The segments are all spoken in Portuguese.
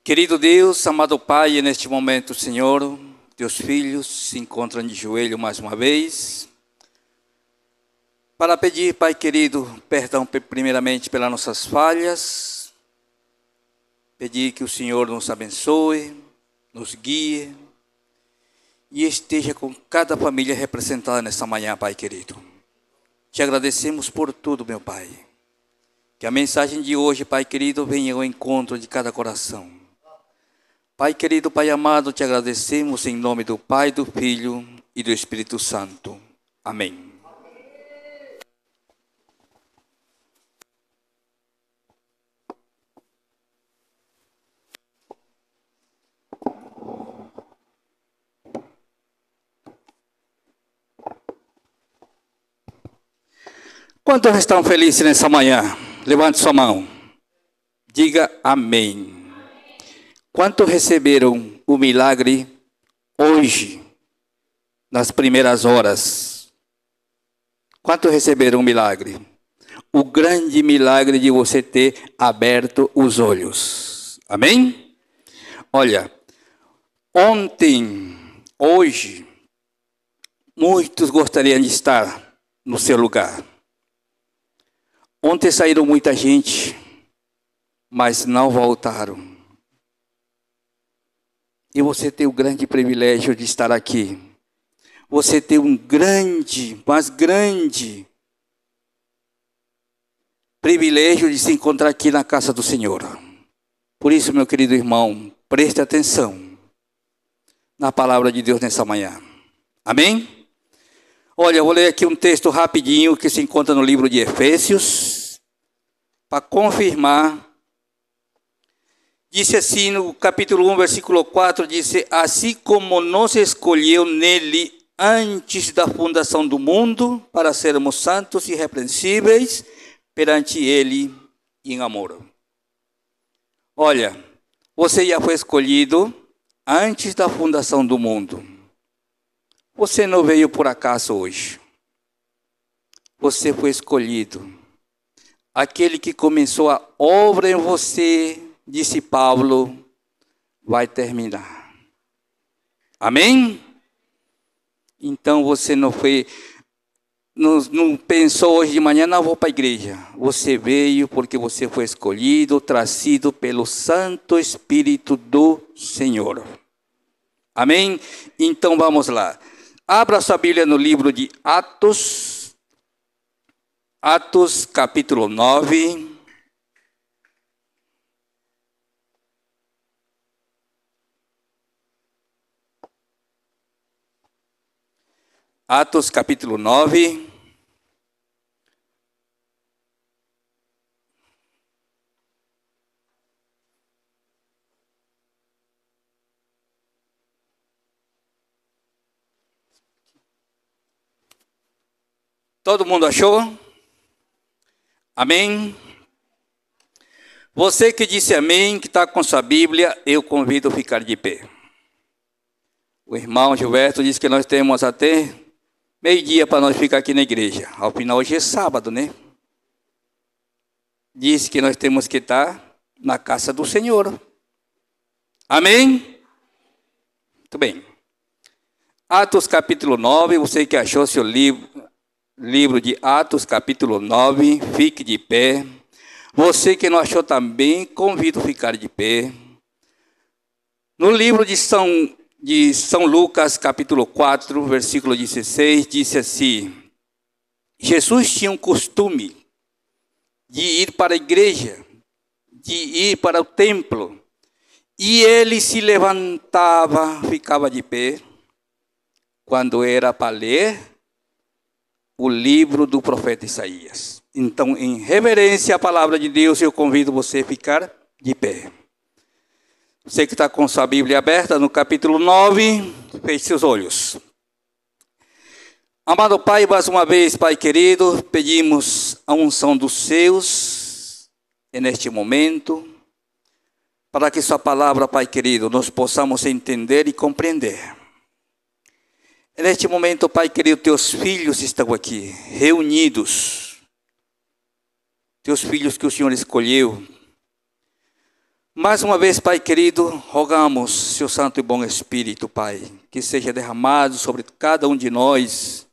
Querido Deus, amado Pai, neste momento, Senhor, teus filhos se encontram de joelho mais uma vez, para pedir, Pai querido, perdão primeiramente pelas nossas falhas, pedir que o Senhor nos abençoe, nos guie e esteja com cada família representada nesta manhã, Pai querido. Te agradecemos por tudo, meu Pai. Que a mensagem de hoje, Pai querido, venha ao encontro de cada coração. Pai querido, Pai amado, te agradecemos em nome do Pai, do Filho e do Espírito Santo. Amém. Quantos estão felizes nessa manhã? Levante sua mão. Diga amém. Quantos receberam o milagre hoje, nas primeiras horas? Quantos receberam o milagre? O grande milagre de você ter aberto os olhos. Amém? Olha, ontem, hoje, muitos gostariam de estar no seu lugar. Ontem saíram muita gente, mas não voltaram. E você tem o grande privilégio de estar aqui. Você tem um grande, mas grande privilégio de se encontrar aqui na casa do Senhor. Por isso, meu querido irmão, preste atenção na palavra de Deus nessa manhã. Amém? Olha, eu vou ler aqui um texto rapidinho que se encontra no livro de Efésios, para confirmar. Disse assim no capítulo 1, versículo 4, disse: assim como nos escolheu nele antes da fundação do mundo, para sermos santos e irrepreensíveis perante ele em amor. Olha, você já foi escolhido antes da fundação do mundo. Você não veio por acaso hoje. Você foi escolhido. Aquele que começou a obra em você, disse Paulo, vai terminar. Amém? Então você não pensou hoje de manhã, não vou para a igreja. Você veio porque você foi escolhido, trazido pelo Santo Espírito do Senhor. Amém? Então vamos lá. Abra sua Bíblia no livro de Atos, capítulo 9. Atos, capítulo 9. Todo mundo achou? Amém? Você que disse amém, que está com sua Bíblia, eu convido a ficar de pé. O irmão Gilberto disse que nós temos até meio-dia para nós ficar aqui na igreja. Ao final, hoje é sábado, né? Disse que nós temos que estar na casa do Senhor. Amém? Muito bem. Atos capítulo 9, você que achou seu livro de Atos capítulo 9, fique de pé. Você que não achou também, convido a ficar de pé. No livro de São Lucas, capítulo 4, versículo 16, disse assim: Jesus tinha um costume de ir para a igreja, de ir para o templo, e ele se levantava, ficava de pé, quando era para ler o livro do profeta Isaías. Então, em reverência à palavra de Deus, eu convido você a ficar de pé. Você que está com sua Bíblia aberta, no capítulo 9, feche seus olhos. Amado Pai, mais uma vez, Pai querido, pedimos a unção dos seus, neste momento, para que sua palavra, Pai querido, nós possamos entender e compreender. Neste momento, Pai querido, teus filhos estão aqui, reunidos. Teus filhos que o Senhor escolheu Mais uma vez, Pai querido, rogamos, seu Santo e bom Espírito, Pai, que seja derramado sobre cada um de nós,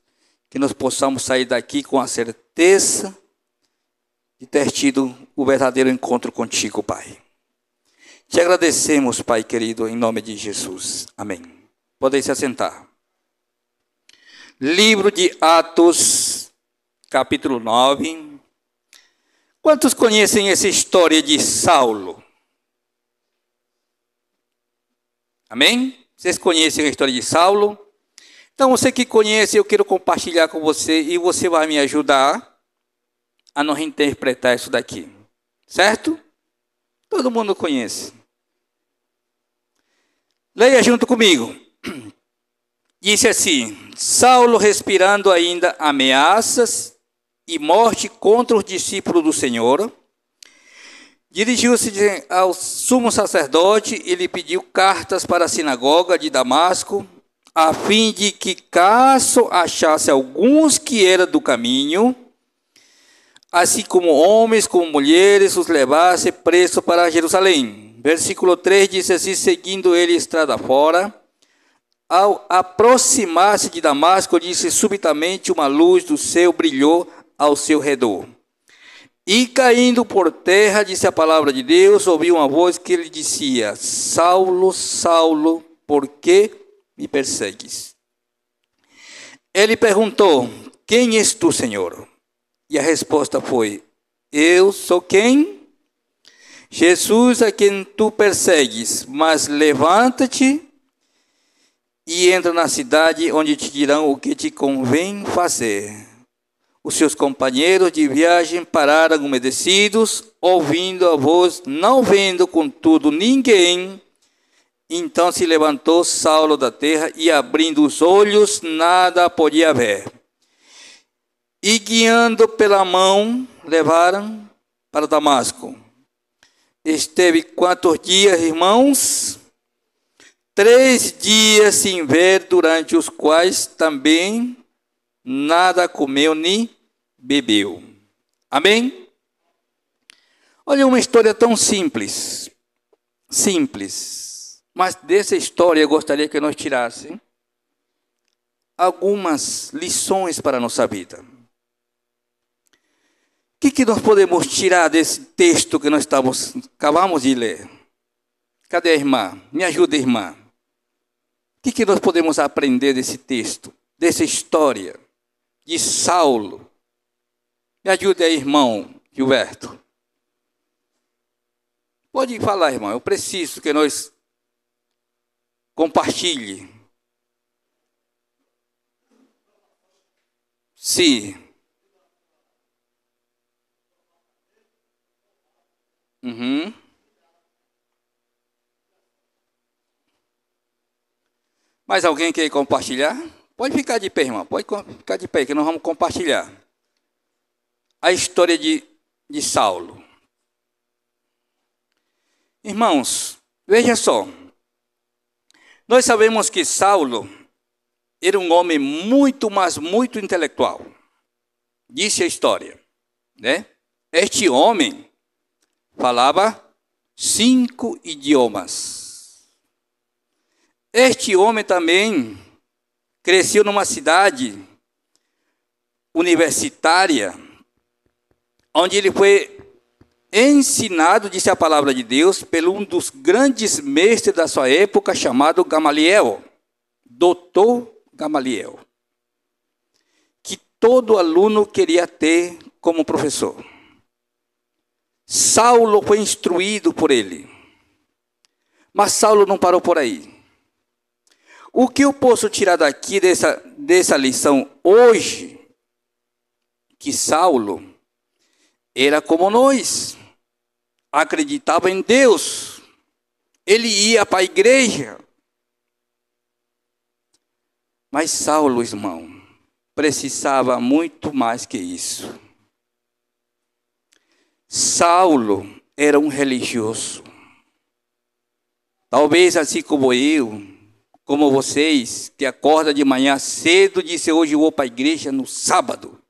que nós possamos sair daqui com a certeza de ter tido o verdadeiro encontro contigo, Pai. Te agradecemos, Pai querido, em nome de Jesus. Amém. Podem se assentar. Livro de Atos, capítulo 9. Quantos conhecem essa história de Saulo? Amém? Vocês conhecem a história de Saulo? Então, você que conhece, eu quero compartilhar com você e você vai me ajudar a não reinterpretar isso daqui. Certo? Todo mundo conhece. Leia junto comigo. Disse assim: Saulo, respirando ainda ameaças e morte contra os discípulos do Senhor, dirigiu-se ao sumo sacerdote e lhe pediu cartas para a sinagoga de Damasco, a fim de que, caso achasse alguns que eram do caminho, assim como homens, como mulheres, os levasse preso para Jerusalém. Versículo 3 diz assim: seguindo ele estrada fora, ao aproximar-se de Damasco, disse: subitamente uma luz do céu brilhou ao seu redor. E caindo por terra, disse a palavra de Deus, ouviu uma voz que lhe dizia: Saulo, Saulo, por que me persegues? Ele perguntou: quem és tu, Senhor? E a resposta foi: eu sou quem? Jesus, a quem tu persegues, mas levanta-te e entra na cidade, onde te dirão o que te convém fazer. Os seus companheiros de viagem pararam umedecidos, ouvindo a voz, não vendo, contudo, ninguém. Então se levantou Saulo da terra e, abrindo os olhos, nada podia ver. E, guiando pela mão, levaram para Damasco. Esteve quantos dias, irmãos? 3 dias sem ver, durante os quais também nada comeu nem bebeu. Amém? Olha, uma história tão simples. Simples. Mas dessa história eu gostaria que nós tirássemos algumas lições para a nossa vida. O que nós podemos tirar desse texto que nós acabamos de ler? Cadê a irmã? Me ajuda, irmã. O que nós podemos aprender desse texto, dessa história de Saulo? Me ajude aí, irmão Gilberto. Pode falar, irmão. Eu preciso que nós compartilhe. Sim. Uhum. Mais alguém quer compartilhar? Pode ficar de pé, irmão. Pode ficar de pé, que nós vamos compartilhar a história de Saulo. Irmãos, veja só. Nós sabemos que Saulo era um homem muito, mas muito intelectual. Disse a história, né? Este homem falava 5 idiomas. Este homem também cresceu numa cidade universitária, onde ele foi ensinado, disse a palavra de Deus, por um dos grandes mestres da sua época, chamado Gamaliel, doutor Gamaliel, que todo aluno queria ter como professor. Saulo foi instruído por ele, mas Saulo não parou por aí. O que eu posso tirar daqui dessa lição hoje? Que Saulo era como nós, acreditava em Deus, ele ia para a igreja. Mas Saulo, irmão, precisava muito mais que isso. Saulo era um religioso. Talvez assim como eu, como vocês, que acorda de manhã cedo e diz: hoje eu vou para a igreja no sábado.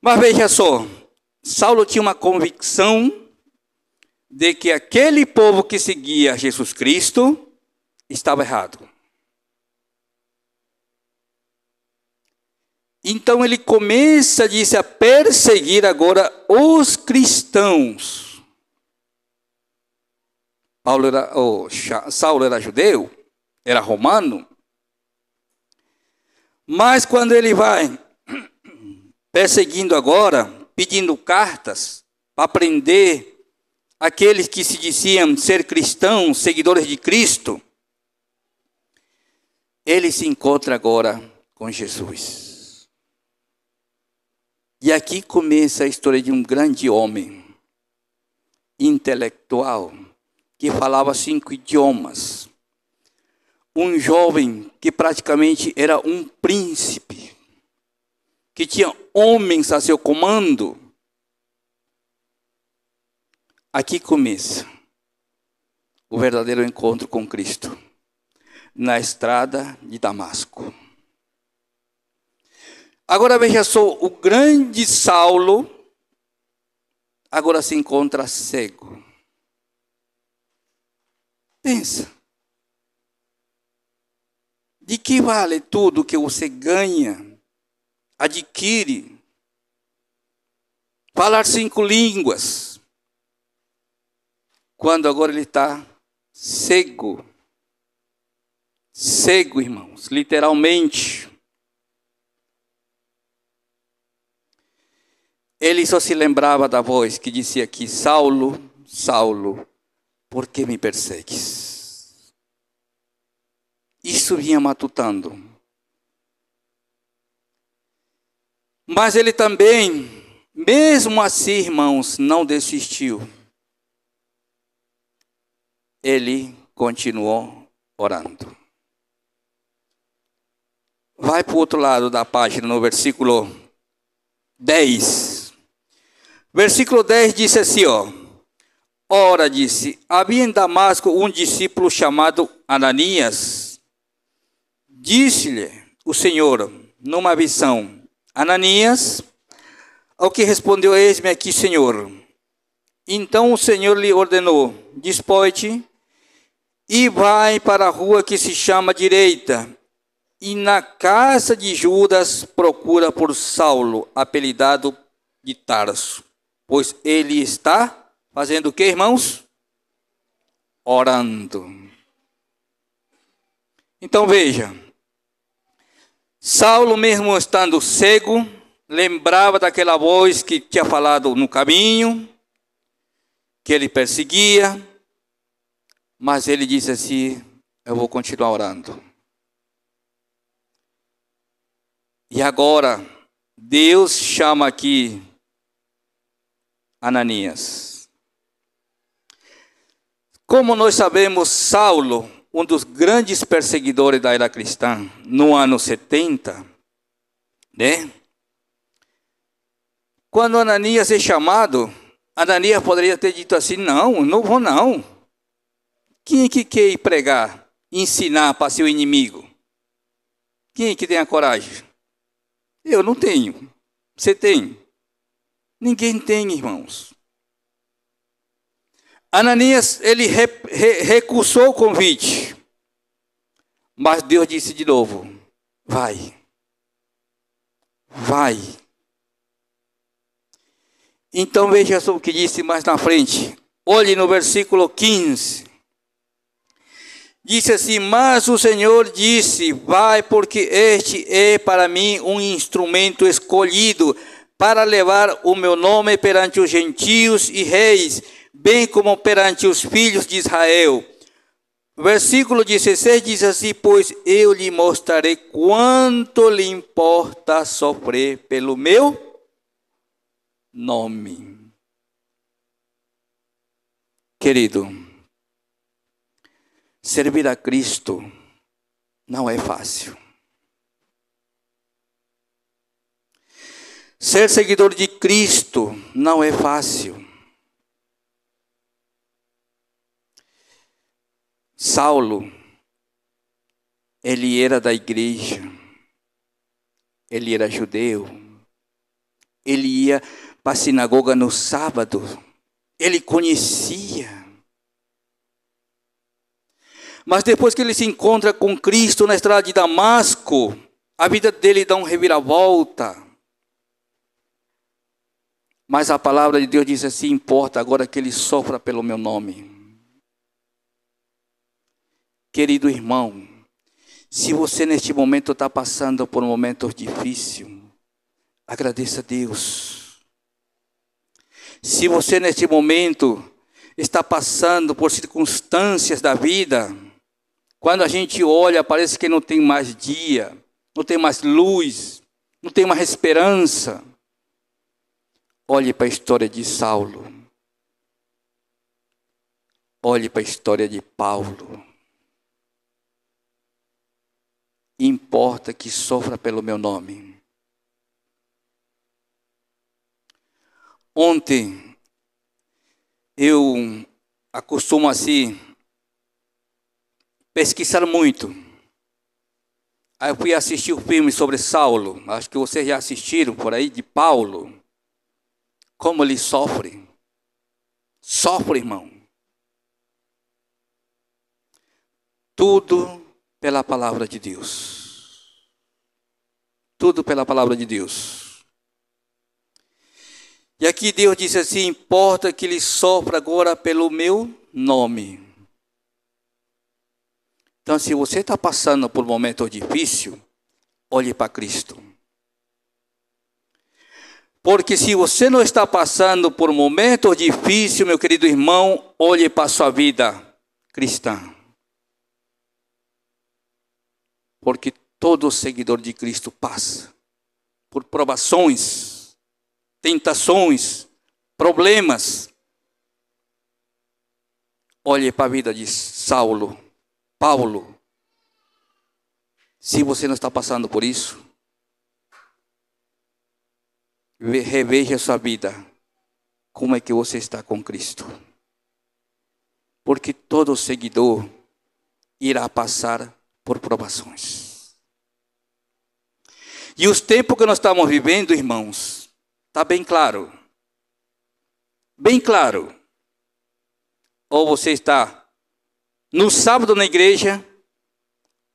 Mas veja só, Saulo tinha uma convicção de que aquele povo que seguia Jesus Cristo estava errado. Então ele começa, disse, a perseguir agora os cristãos. Saulo era judeu, era romano, mas quando ele vai perseguindo agora, pedindo cartas para prender aqueles que se diziam ser cristãos, seguidores de Cristo, ele se encontra agora com Jesus. E aqui começa a história de um grande homem, intelectual, que falava 5 idiomas. Um jovem que praticamente era um príncipe, que tinha homens a seu comando. Aqui começa o verdadeiro encontro com Cristo, na estrada de Damasco. Agora veja só, o grande Saulo agora se encontra cego. Pensa, de que vale tudo que você ganha, adquire, falar 5 línguas, quando agora ele está cego? Cego, irmãos, literalmente. Ele só se lembrava da voz que dizia aqui: Saulo, Saulo, por que me persegues? Isso vinha matutando. Mas ele também, mesmo assim, irmãos, não desistiu. Ele continuou orando. Vai para o outro lado da página, no versículo 10. Versículo 10 diz assim, ó. Ora, disse, havia em Damasco um discípulo chamado Ananias. Disse-lhe o Senhor, numa visão, Ananias, ao que respondeu, eis-me aqui, Senhor. Então o Senhor lhe ordenou, despoie-te e vai para a rua que se chama Direita, e na casa de Judas procura por Saulo, apelidado de Tarso, pois ele está fazendo o que, irmãos? Orando. Então veja, Saulo, mesmo estando cego, lembrava daquela voz que tinha falado no caminho, que ele perseguia, mas ele disse assim, eu vou continuar orando. E agora, Deus chama aqui Ananias. Como nós sabemos, Saulo, um dos grandes perseguidores da era cristã, no ano 70, né? Quando Ananias é chamado, Ananias poderia ter dito assim, não vou não. Quem é que quer ir pregar, ensinar para seu inimigo? Quem é que tem a coragem? Eu não tenho. Você tem? Ninguém tem, irmãos. Ananias, ele recusou o convite. Mas Deus disse de novo, vai. Vai. Então veja só o que disse mais na frente. Olhe no versículo 15. Disse assim, mas o Senhor disse, vai, porque este é para mim um instrumento escolhido para levar o meu nome perante os gentios e reis, bem como perante os filhos de Israel. Versículo 16 diz assim, pois eu lhe mostrarei quanto lhe importa sofrer pelo meu nome. Querido, servir a Cristo não é fácil. Ser seguidor de Cristo não é fácil. Saulo, ele era da igreja, ele era judeu, ele ia para a sinagoga no sábado, Ele conhecia. Mas depois que ele se encontra com Cristo na estrada de Damasco, a vida dele dá uma reviravolta. Mas a palavra de Deus diz assim: importa agora que ele sofra pelo meu nome. Querido irmão, se você neste momento está passando por um momento difícil, agradeça a Deus. Se você neste momento está passando por circunstâncias da vida, quando a gente olha, parece que não tem mais dia, não tem mais luz, não tem mais esperança. Olhe para a história de Saulo. Olhe para a história de Paulo. Importa que sofra pelo meu nome. Ontem, eu acostumo assim pesquisar muito. Aí eu fui assistir o filme sobre Saulo. Acho que vocês já assistiram por aí, de Paulo. Como ele sofre. Sofre, irmão. Tudo pela palavra de Deus. Tudo pela palavra de Deus. E aqui Deus disse assim: importa que ele sofra agora pelo meu nome. Então, se você está passando por um momento difícil, olhe para Cristo. Porque se você não está passando por um momento difícil, meu querido irmão, olhe para a sua vida cristã. Porque todo seguidor de Cristo passa por provações, tentações, problemas. Olhe para a vida de Saulo, Paulo. Se você não está passando por isso, reveja a sua vida. Como é que você está com Cristo? Porque todo seguidor irá passar por provações. E os tempos que nós estamos vivendo, irmãos, está bem claro. Bem claro. Ou você está no sábado na igreja,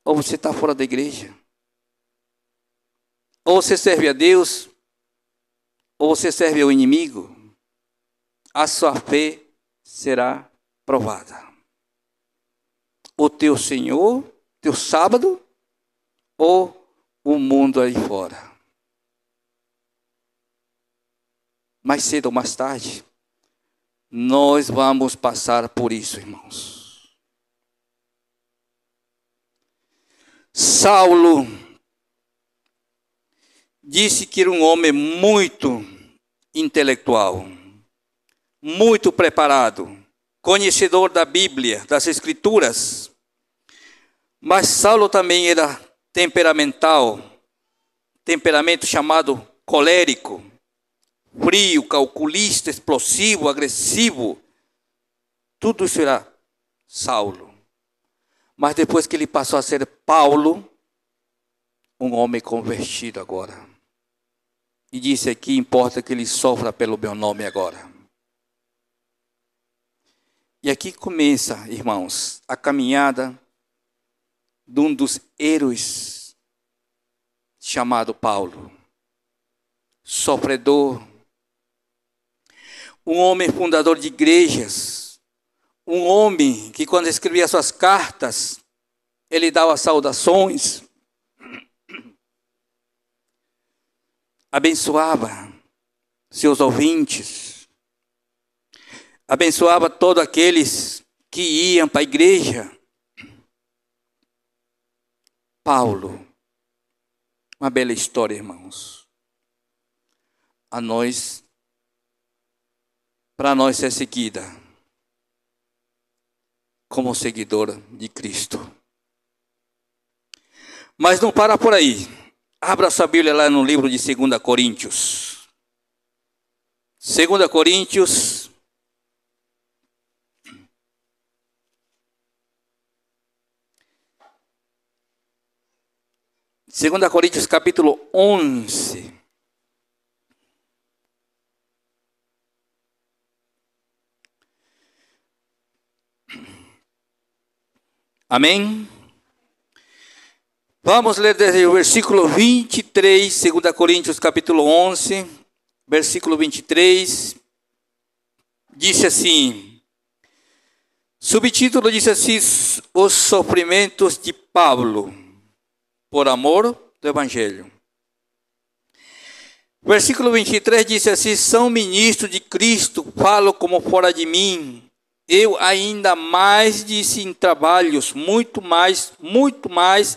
ou você está fora da igreja. Ou você serve a Deus, ou você serve ao inimigo. A sua fé será provada. O teu Senhor, teu sábado, ou o mundo aí fora. Mais cedo ou mais tarde, nós vamos passar por isso, irmãos. Saulo disse que era um homem muito intelectual, muito preparado, conhecedor da Bíblia, das Escrituras. Mas Saulo também era temperamental, temperamento chamado colérico, frio, calculista, explosivo, agressivo. Tudo isso era Saulo. Mas depois que ele passou a ser Paulo, um homem convertido agora. E disse aqui: importa que ele sofra pelo meu nome agora. E aqui começa, irmãos, a caminhada de um dos heróis chamado Paulo. Sofredor. Um homem fundador de igrejas. Um homem que, quando escrevia suas cartas, ele dava saudações, abençoava seus ouvintes, abençoava todos aqueles que iam para a igreja. Paulo, uma bela história, irmãos. Para nós ser seguida como seguidor de Cristo. Mas não para por aí. Abra sua Bíblia lá no livro de 2 Coríntios. 2 Coríntios. Segunda Coríntios capítulo 11. Amém? Vamos ler desde o versículo 23, 2 Coríntios capítulo 11, versículo 23. Disse assim, subtítulo diz assim, os sofrimentos de Pablo, por amor do Evangelho. Versículo 23 diz assim, são ministros de Cristo, falo como fora de mim. Eu ainda mais disse em trabalhos, muito mais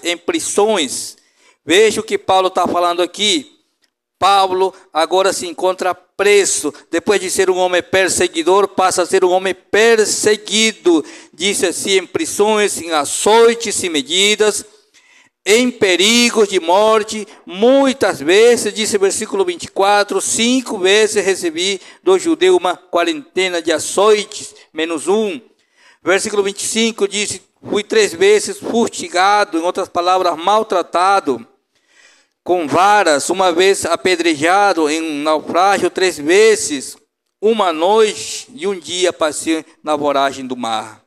em prisões. Veja o que Paulo está falando aqui. Paulo agora se encontra preso. Depois de ser um homem perseguidor, passa a ser um homem perseguido. Diz assim, em prisões, em açoites e medidas, em perigos de morte, muitas vezes, diz o versículo 24, 5 vezes recebi do judeu uma quarentena de açoites, menos um. Versículo 25 diz, fui 3 vezes fustigado, em outras palavras, maltratado, com varas, uma vez apedrejado, em um naufrágio 3 vezes, uma noite e um dia passei na voragem do mar.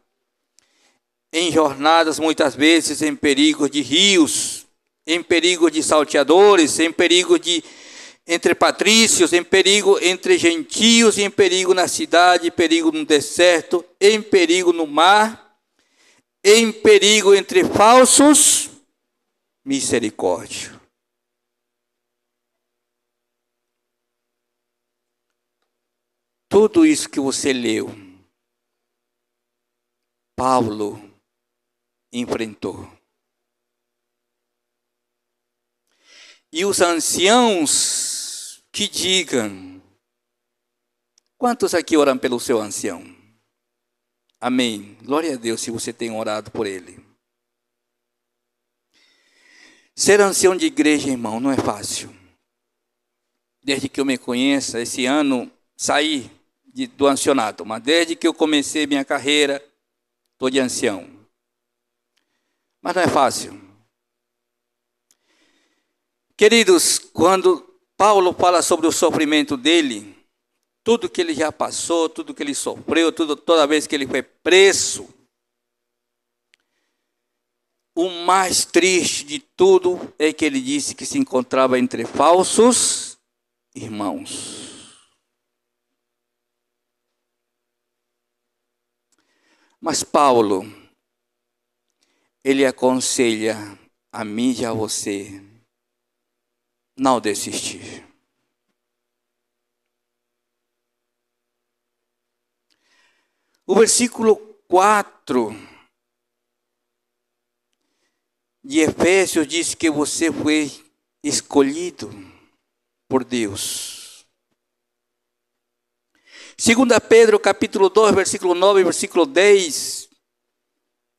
Em jornadas, muitas vezes, em perigo de rios, em perigo de salteadores, em perigo entre patrícios, em perigo entre gentios, em perigo na cidade, em perigo no deserto, em perigo no mar, em perigo entre falsos, misericórdia. Tudo isso que você leu, Paulo enfrentou. E os anciãos que digam, quantos aqui oram pelo seu ancião? Amém. Glória a Deus se você tem orado por ele. Ser ancião de igreja, irmão, não é fácil. Desde que eu me conheça, esse ano saí do ancianato, mas desde que eu comecei minha carreira, estou de ancião. Mas não é fácil. Queridos, quando Paulo fala sobre o sofrimento dele, tudo que ele já passou, tudo que ele sofreu, toda vez que ele foi preso, o mais triste de tudo é que ele disse que se encontrava entre falsos irmãos. Mas Paulo, ele aconselha a mim e a você não desistir. O versículo 4 de Efésios diz que você foi escolhido por Deus. 2 Pedro capítulo 2, versículo 9 e versículo 10,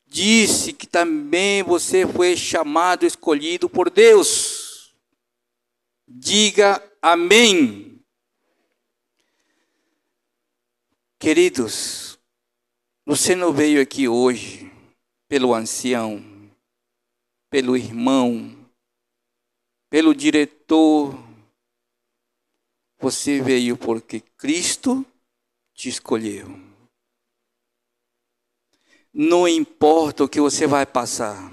disse que também você foi chamado, escolhido por Deus. Diga amém. Queridos, você não veio aqui hoje pelo ancião, pelo irmão, pelo diretor. Você veio porque Cristo te escolheu. Não importa o que você vai passar.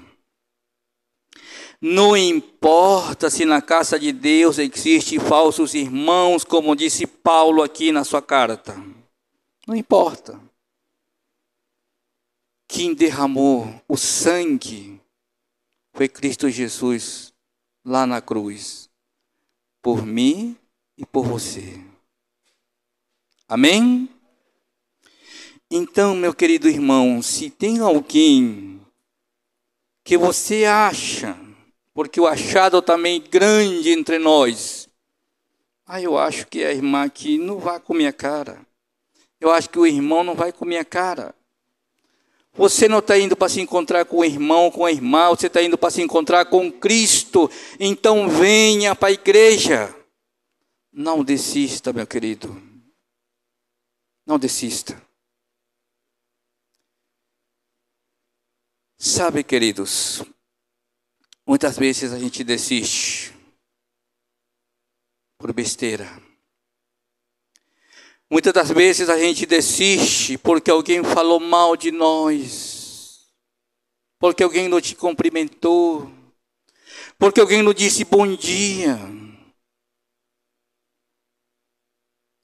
Não importa se na casa de Deus existem falsos irmãos, como disse Paulo aqui na sua carta. Não importa. Quem derramou o sangue foi Cristo Jesus lá na cruz, por mim e por você. Amém? Então, meu querido irmão, se tem alguém que você acha, porque o achado também é grande entre nós, eu acho que a irmã aqui não vai com minha cara, eu acho que o irmão não vai com minha cara. Você não está indo para se encontrar com o irmão, com a irmã, você está indo para se encontrar com Cristo. Então venha para a igreja. Não desista, meu querido. Não desista. Sabe, queridos, muitas vezes a gente desiste por besteira. Muitas das vezes a gente desiste porque alguém falou mal de nós. porque alguém não te cumprimentou, porque alguém não disse bom dia,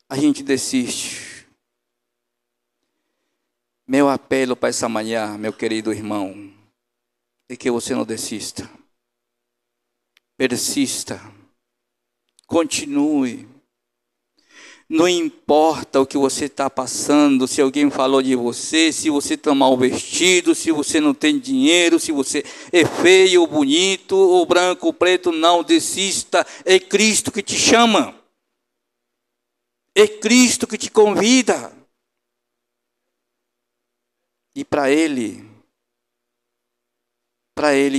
a gente desiste. Meu apelo para essa manhã, meu querido irmão, é que você não desista. Persista. Continue. Não importa o que você está passando, se alguém falou de você, se você está mal vestido, se você não tem dinheiro, se você é feio ou bonito, ou branco ou preto, não desista. É Cristo que te chama. É Cristo que te convida. E para Ele,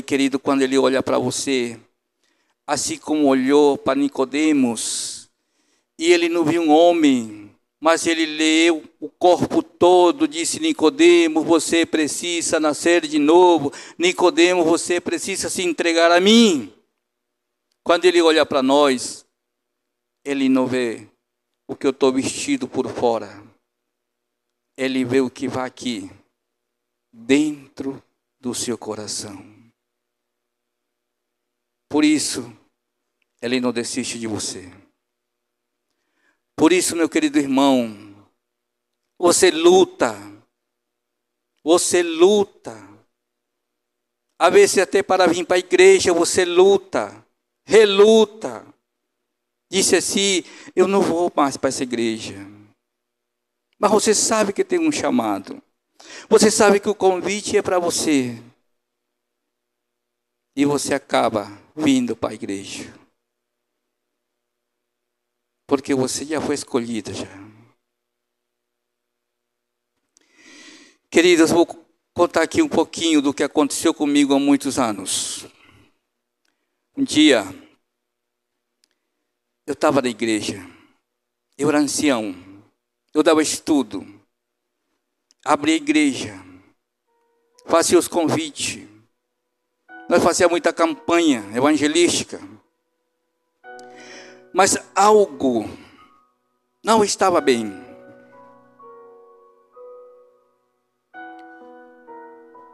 querido, quando Ele olha para você, assim como olhou para Nicodemos, e ele não viu um homem, mas ele leu o corpo todo, disse: Nicodemo, você precisa nascer de novo. Nicodemo, você precisa se entregar a mim. Quando ele olha para nós, ele não vê o que eu estou vestido por fora. Ele vê o que vai aqui, dentro do seu coração. Por isso, ele não desiste de você. Por isso, meu querido irmão, você luta. Você luta. Às vezes até para vir para a igreja você luta, reluta. Disse assim: eu não vou mais para essa igreja. Mas você sabe que tem um chamado. Você sabe que o convite é para você. E você acaba vindo para a igreja. Porque você já foi escolhida já. Queridas, vou contar aqui um pouquinho do que aconteceu comigo há muitos anos. Um dia, eu estava na igreja. Eu era ancião. Eu dava estudo. Abri a igreja. Fazia os convites. Nós fazíamos muita campanha evangelística. Mas algo não estava bem.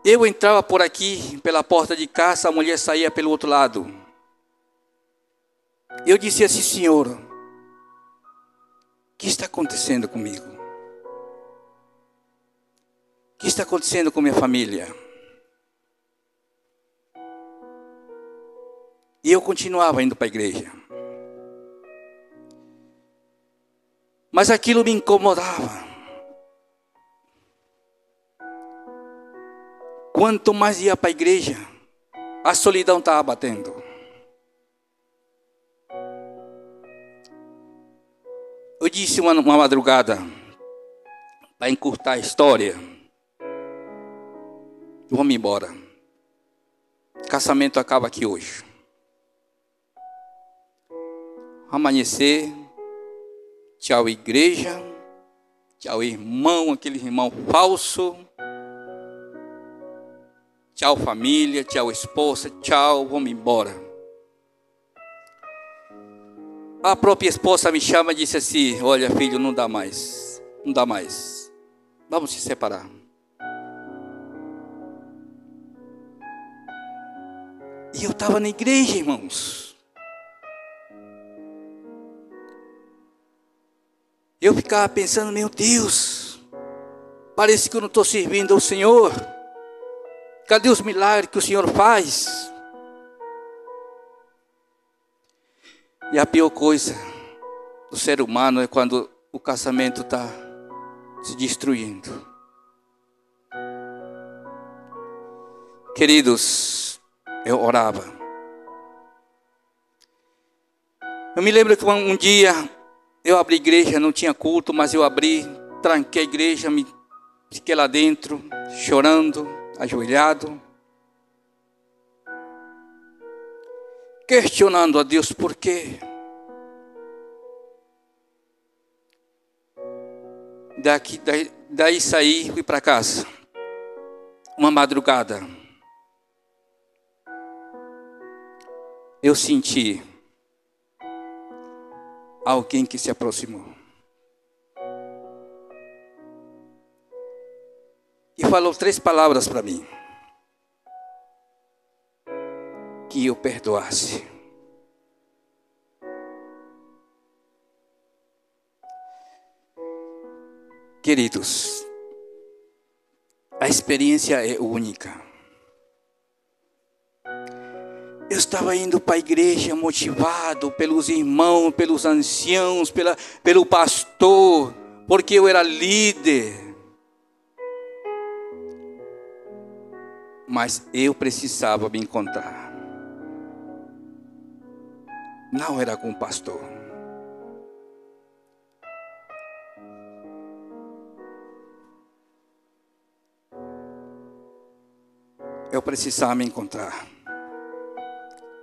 Eu entrava por aqui, pela porta de casa, a mulher saía pelo outro lado. Eu disse assim: Senhor, o que está acontecendo comigo? O que está acontecendo com minha família? E eu continuava indo para a igreja. Mas aquilo me incomodava. Quanto mais ia para a igreja, a solidão estava batendo. Eu disse uma madrugada, para encurtar a história: vamos embora. O casamento acaba aqui hoje. Amanhecer. Tchau, igreja. Tchau, irmão, aquele irmão falso. Tchau, família. Tchau, esposa. Tchau, vamos embora. A própria esposa me chama e disse assim: olha, filho, não dá mais. Não dá mais. Vamos se separar. E eu estava na igreja, irmãos. Eu ficava pensando: meu Deus, parece que eu não estou servindo ao Senhor. Cadê os milagres que o Senhor faz? E a pior coisa do ser humano é quando o casamento está se destruindo. Queridos, eu orava. Eu me lembro que um dia eu abri a igreja, não tinha culto, mas eu abri, tranquei a igreja, fiquei lá dentro, chorando, ajoelhado, questionando a Deus por quê. Daí saí, fui para casa. Uma madrugada, eu senti alguém que se aproximou e falou 3 palavras para mim. que eu perdoasse. Queridos, a experiência é única. Eu estava indo para a igreja motivado pelos irmãos, pelos anciãos, pelo pastor, porque eu era líder. Mas eu precisava me encontrar. Não era com o pastor. Eu precisava me encontrar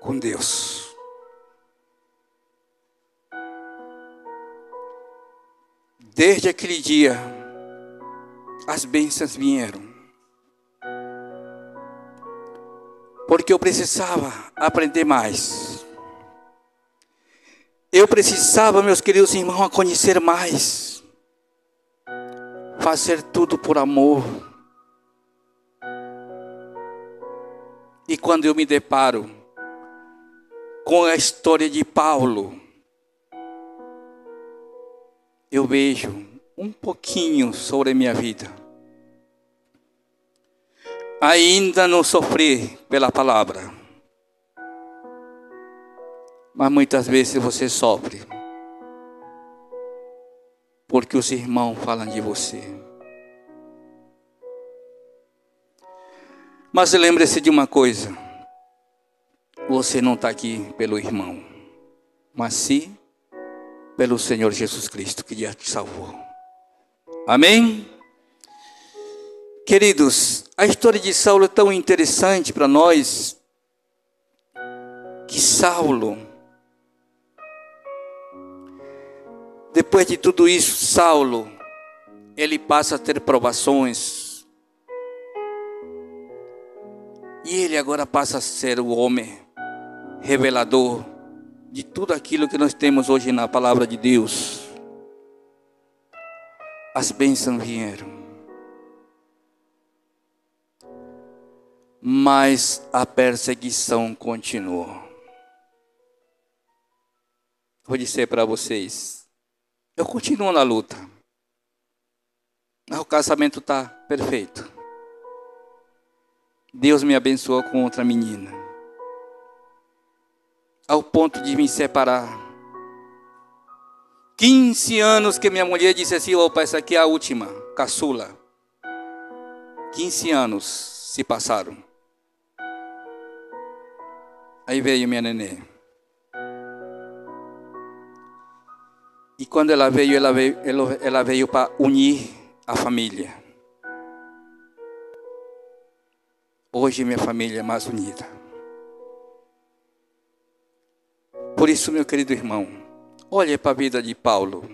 com Deus. Desde aquele dia, as bênçãos vieram. Porque eu precisava aprender mais. Eu precisava, meus queridos irmãos, a conhecer mais. Fazer tudo por amor. E quando eu me deparo com a história de Paulo, eu vejo um pouquinho sobre a minha vida. Ainda não sofri pela palavra, mas muitas vezes você sofre porque os irmãos falam de você. Mas lembre-se de uma coisa: você não está aqui pelo irmão, mas sim pelo Senhor Jesus Cristo, que já te salvou. Amém? Queridos, a história de Saulo é tão interessante para nós, que Saulo, depois de tudo isso, Saulo, ele passa a ter provações. E ele agora passa a ser o homem revelador de tudo aquilo que nós temos hoje na palavra de Deus. As bênçãos vieram, mas a perseguição continuou. Vou dizer para vocês, eu continuo na luta. O casamento está perfeito. Deus me abençoou com outra menina, ao ponto de me separar. 15 anos que minha mulher disse assim: opa, essa aqui é a última, caçula. 15 anos se passaram. Aí veio minha nenê. E quando ela veio para unir a família. Hoje minha família é mais unida. Por isso, meu querido irmão, olhe para a vida de Paulo.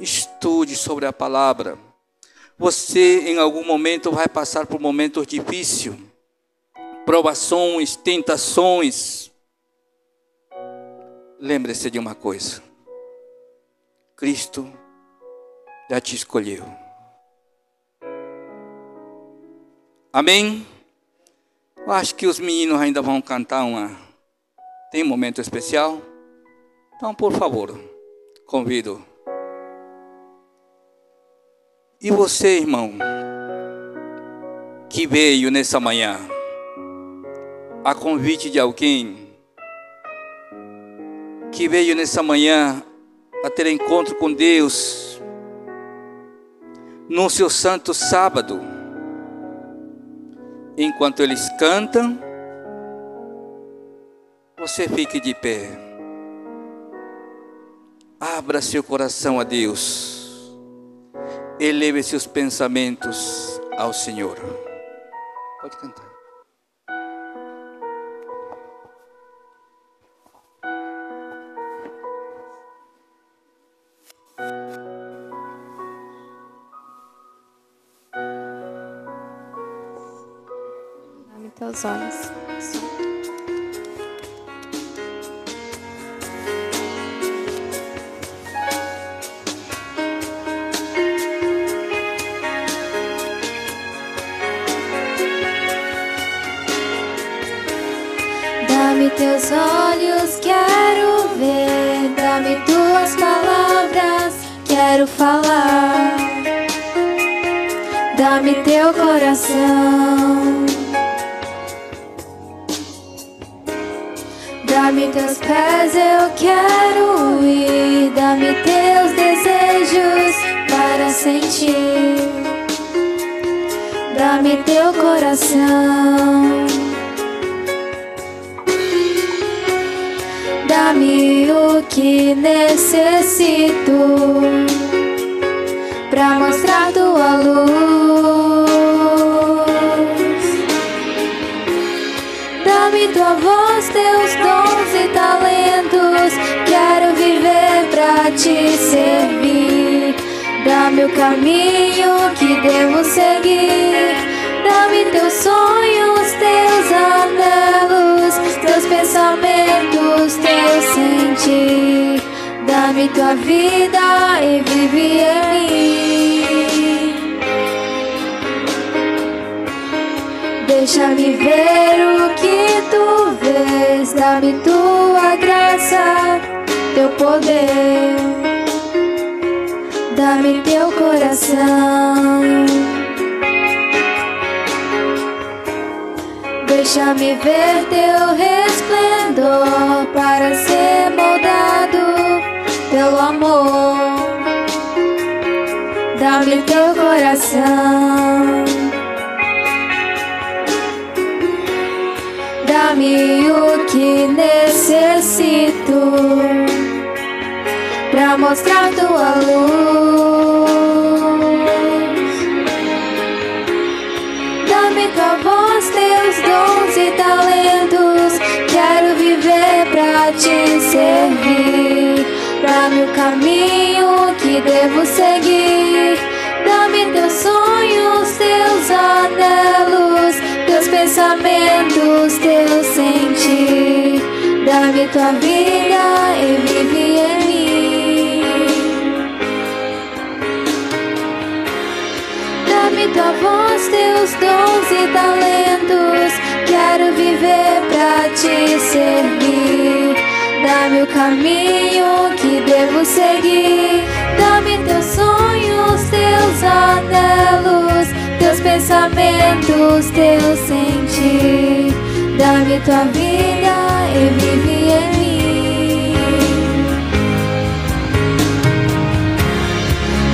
Estude sobre a palavra. Você em algum momento vai passar por momentos difíceis, provações, tentações. Lembre-se de uma coisa: Cristo já te escolheu. Amém? Eu acho que os meninos ainda vão cantar tem um momento especial. Então, por favor, convido. E você, irmão, que veio nessa manhã a convite de alguém, que veio nessa manhã a ter encontro com Deus no seu santo sábado, enquanto eles cantam, você fique de pé. Abra seu coração a Deus. Eleve seus pensamentos ao Senhor. Pode cantar. Abre teus olhos. Dá-me teus olhos, quero ver. Dá-me tuas palavras, quero falar. Dá-me teu coração. Dá-me teus pés, eu quero ir. Dá-me teus desejos para sentir. Dá-me teu coração. Dá-me o que necessito pra mostrar tua luz. Dá-me tua voz, teus dons e talentos. Quero viver pra te servir. Dá-me o caminho que devo seguir. Dá-me teus sonhos, teus anelos, teus pensamentos, teu sentir. Dá-me tua vida e vive em mim. Deixa-me ver o que tu vês. Dá-me tua graça, teu poder. Dá-me teu coração. Deixa-me ver teu resplendor para ser moldado pelo amor. Dá-me teu coração. Dá-me o que necessito pra mostrar tua luz. Dá-me tua voz, teus dons e talentos. Quero viver pra te servir. Dá-me o caminho que devo seguir. Dá-me teus sonhos, teus anelos, teus pensamentos, teu sentir. Dá-me tua vida e vive em mim. Dá-me tua voz, teus dons e talentos. Quero viver pra te servir. Dá-me o caminho que devo seguir. Dá-me teus sonhos, teus anelos, teus pensamentos, teu sentir. Dá-me tua vida e vive em mim.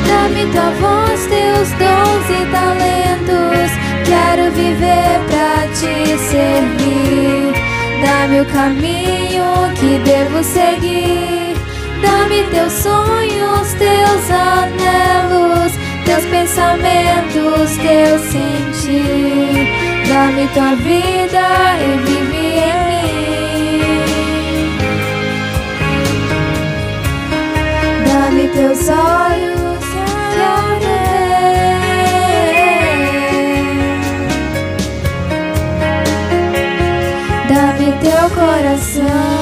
Dá-me tua voz, teus dons e talentos. Quero viver pra te servir. Dá-me o caminho que devo seguir. Dá-me teus sonhos, teus anelos, teus pensamentos, teu sentir. Dá-me tua vida e vive em mim. Dá-me teus olhos, quero ver. Dá-me teu coração.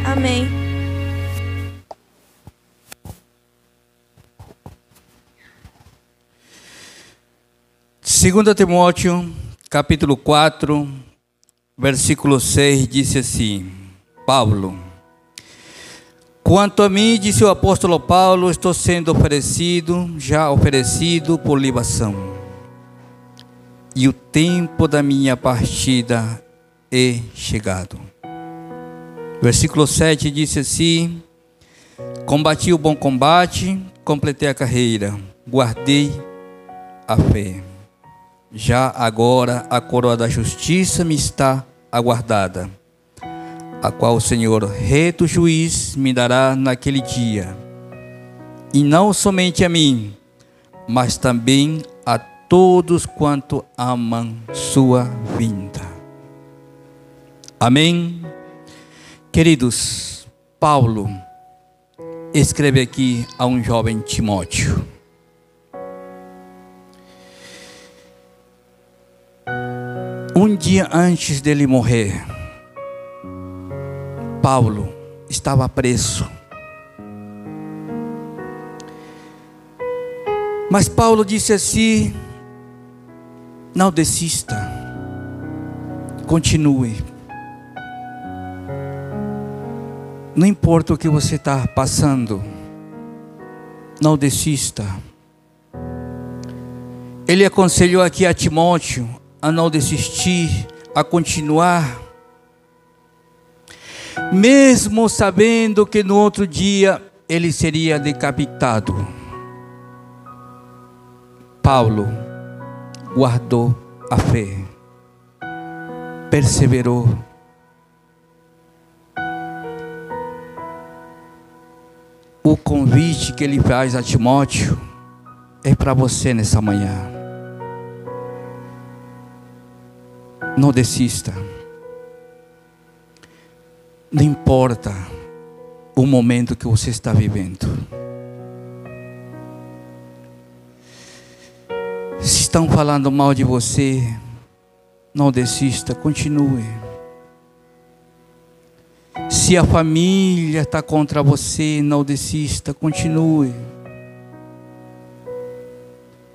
Amém. Segunda Timóteo, capítulo 4, versículo 6, diz assim: Paulo: quanto a mim, disse o apóstolo Paulo, estou sendo já oferecido por libação, e o tempo da minha partida é chegado. Versículo 7 diz assim: combati o bom combate, completei a carreira, guardei a fé. Já agora a coroa da justiça me está aguardada, a qual o Senhor, reto juiz, me dará naquele dia, e não somente a mim, mas também a todos quanto amam sua vinda. Amém? Queridos, Paulo escreve aqui a um jovem Timóteo. Um dia antes dele morrer, Paulo estava preso. Mas Paulo disse assim Não desista. Continue. Não importa o que você está passando, não desista. Ele aconselhou aqui a Timóteo a não desistir, a continuar, mesmo sabendo que no outro dia ele seria decapitado. Paulo guardou a fé, perseverou. O convite que ele faz a Timóteo é para você nessa manhã. Não desista. Não importa o momento que você está vivendo. Se estão falando mal de você, não desista, continue. Se a família está contra você, não desista, continue.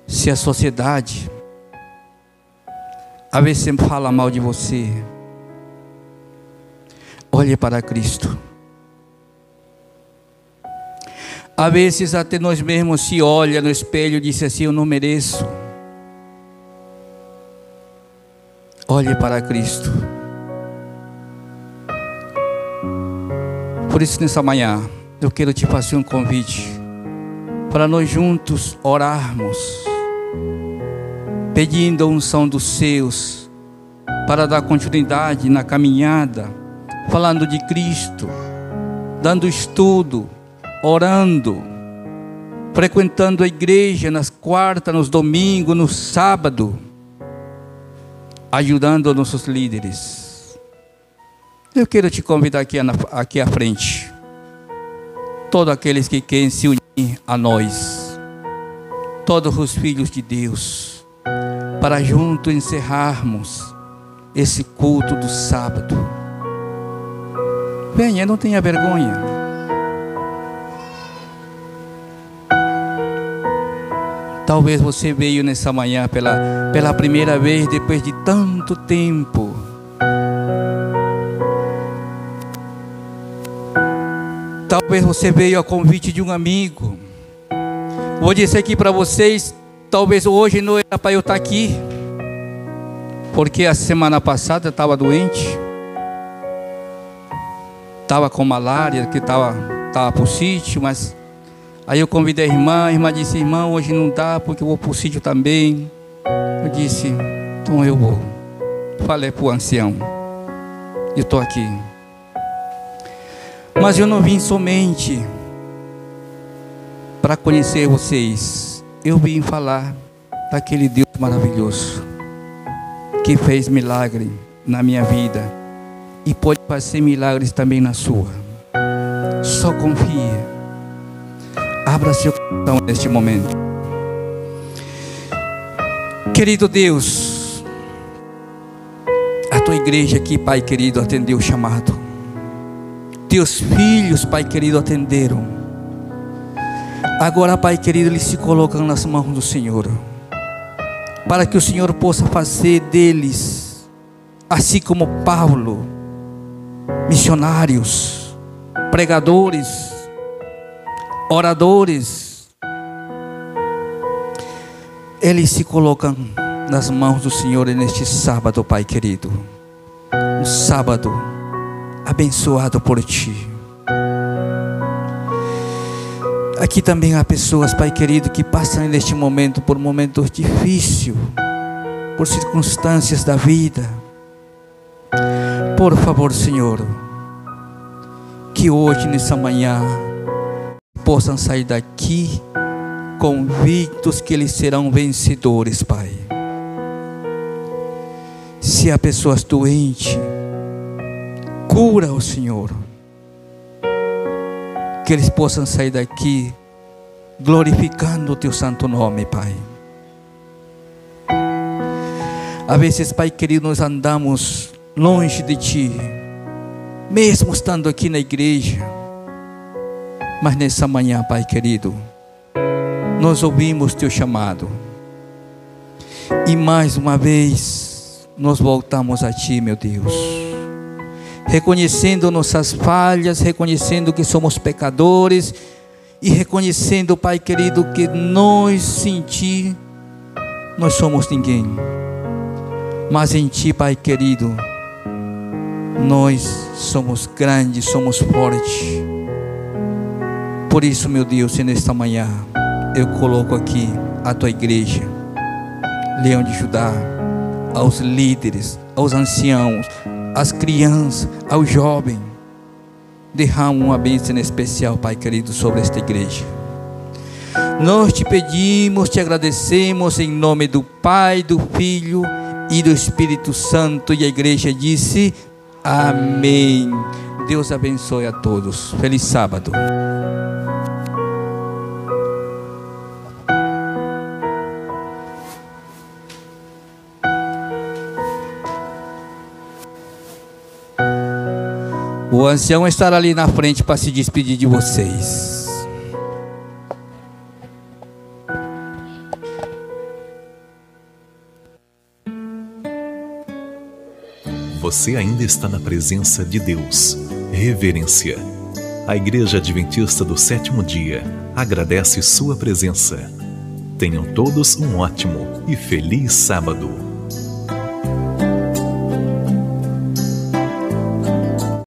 Se a sociedade às vezes sempre fala mal de você, olhe para Cristo. Às vezes até nós mesmos se olha no espelho e diz assim: eu não mereço. Olhe para Cristo. Por isso nessa manhã eu quero te fazer um convite para nós juntos orarmos, pedindo a unção dos céus para dar continuidade na caminhada, falando de Cristo, dando estudo, orando, frequentando a igreja nas quartas, nos domingos, no sábado, ajudando nossos líderes. Eu quero te convidar aqui à frente, todos aqueles que querem se unir a nós, todos os filhos de Deus, para juntos encerrarmos esse culto do sábado. Venha, não tenha vergonha. Talvez você veio nessa manhã pela primeira vez depois de tanto tempo. Talvez você veio a convite de um amigo. Vou dizer aqui para vocês, talvez hoje não era para eu estar aqui, porque a semana passada eu estava doente, estava com malária, que estava para o sítio, mas aí eu convidei a irmã disse: irmã, hoje não dá porque eu vou para o sítio também. Eu disse: então eu vou. Falei para o ancião: eu estou aqui. Mas eu não vim somente para conhecer vocês. Eu vim falar daquele Deus maravilhoso que fez milagre na minha vida e pode fazer milagres também na sua. Só confie. Abra seu coração neste momento. Querido Deus, a tua igreja aqui, Pai querido, atendeu o chamado. Teus filhos, Pai querido, atenderam. Agora, Pai querido, eles se colocam nas mãos do Senhor, para que o Senhor possa fazer deles, assim como Paulo, missionários, pregadores, oradores. Eles se colocam nas mãos do Senhor neste sábado, Pai querido. Um sábado abençoado por Ti. Aqui também há pessoas, Pai querido, que passam neste momento por momentos difíceis, por circunstâncias da vida. Por favor, Senhor, que hoje, nessa manhã, possam sair daqui convictos que eles serão vencedores, Pai. Se há pessoas doentes, cura o Senhor. Que eles possam sair daqui glorificando o Teu santo nome, Pai. Às vezes, Pai querido, nós andamos longe de Ti, mesmo estando aqui na igreja. Mas nessa manhã, Pai querido, nós ouvimos Teu chamado. E mais uma vez, nós voltamos a Ti, meu Deus, reconhecendo nossas falhas, reconhecendo que somos pecadores e reconhecendo, Pai querido, que nós, sem Ti, nós somos ninguém. Mas em Ti, Pai querido, nós somos grandes, somos fortes. Por isso, meu Deus, nesta manhã, eu coloco aqui a Tua igreja, Leão de Judá, aos líderes, aos anciãos, às crianças, aos jovens. Derrama uma bênção especial, Pai querido, sobre esta igreja. Nós te pedimos, te agradecemos em nome do Pai, do Filho e do Espírito Santo. E a igreja disse: amém. Deus abençoe a todos. Feliz sábado. O ancião estará ali na frente para se despedir de vocês. Você ainda está na presença de Deus. Reverência. A Igreja Adventista do Sétimo Dia agradece sua presença. Tenham todos um ótimo e feliz sábado.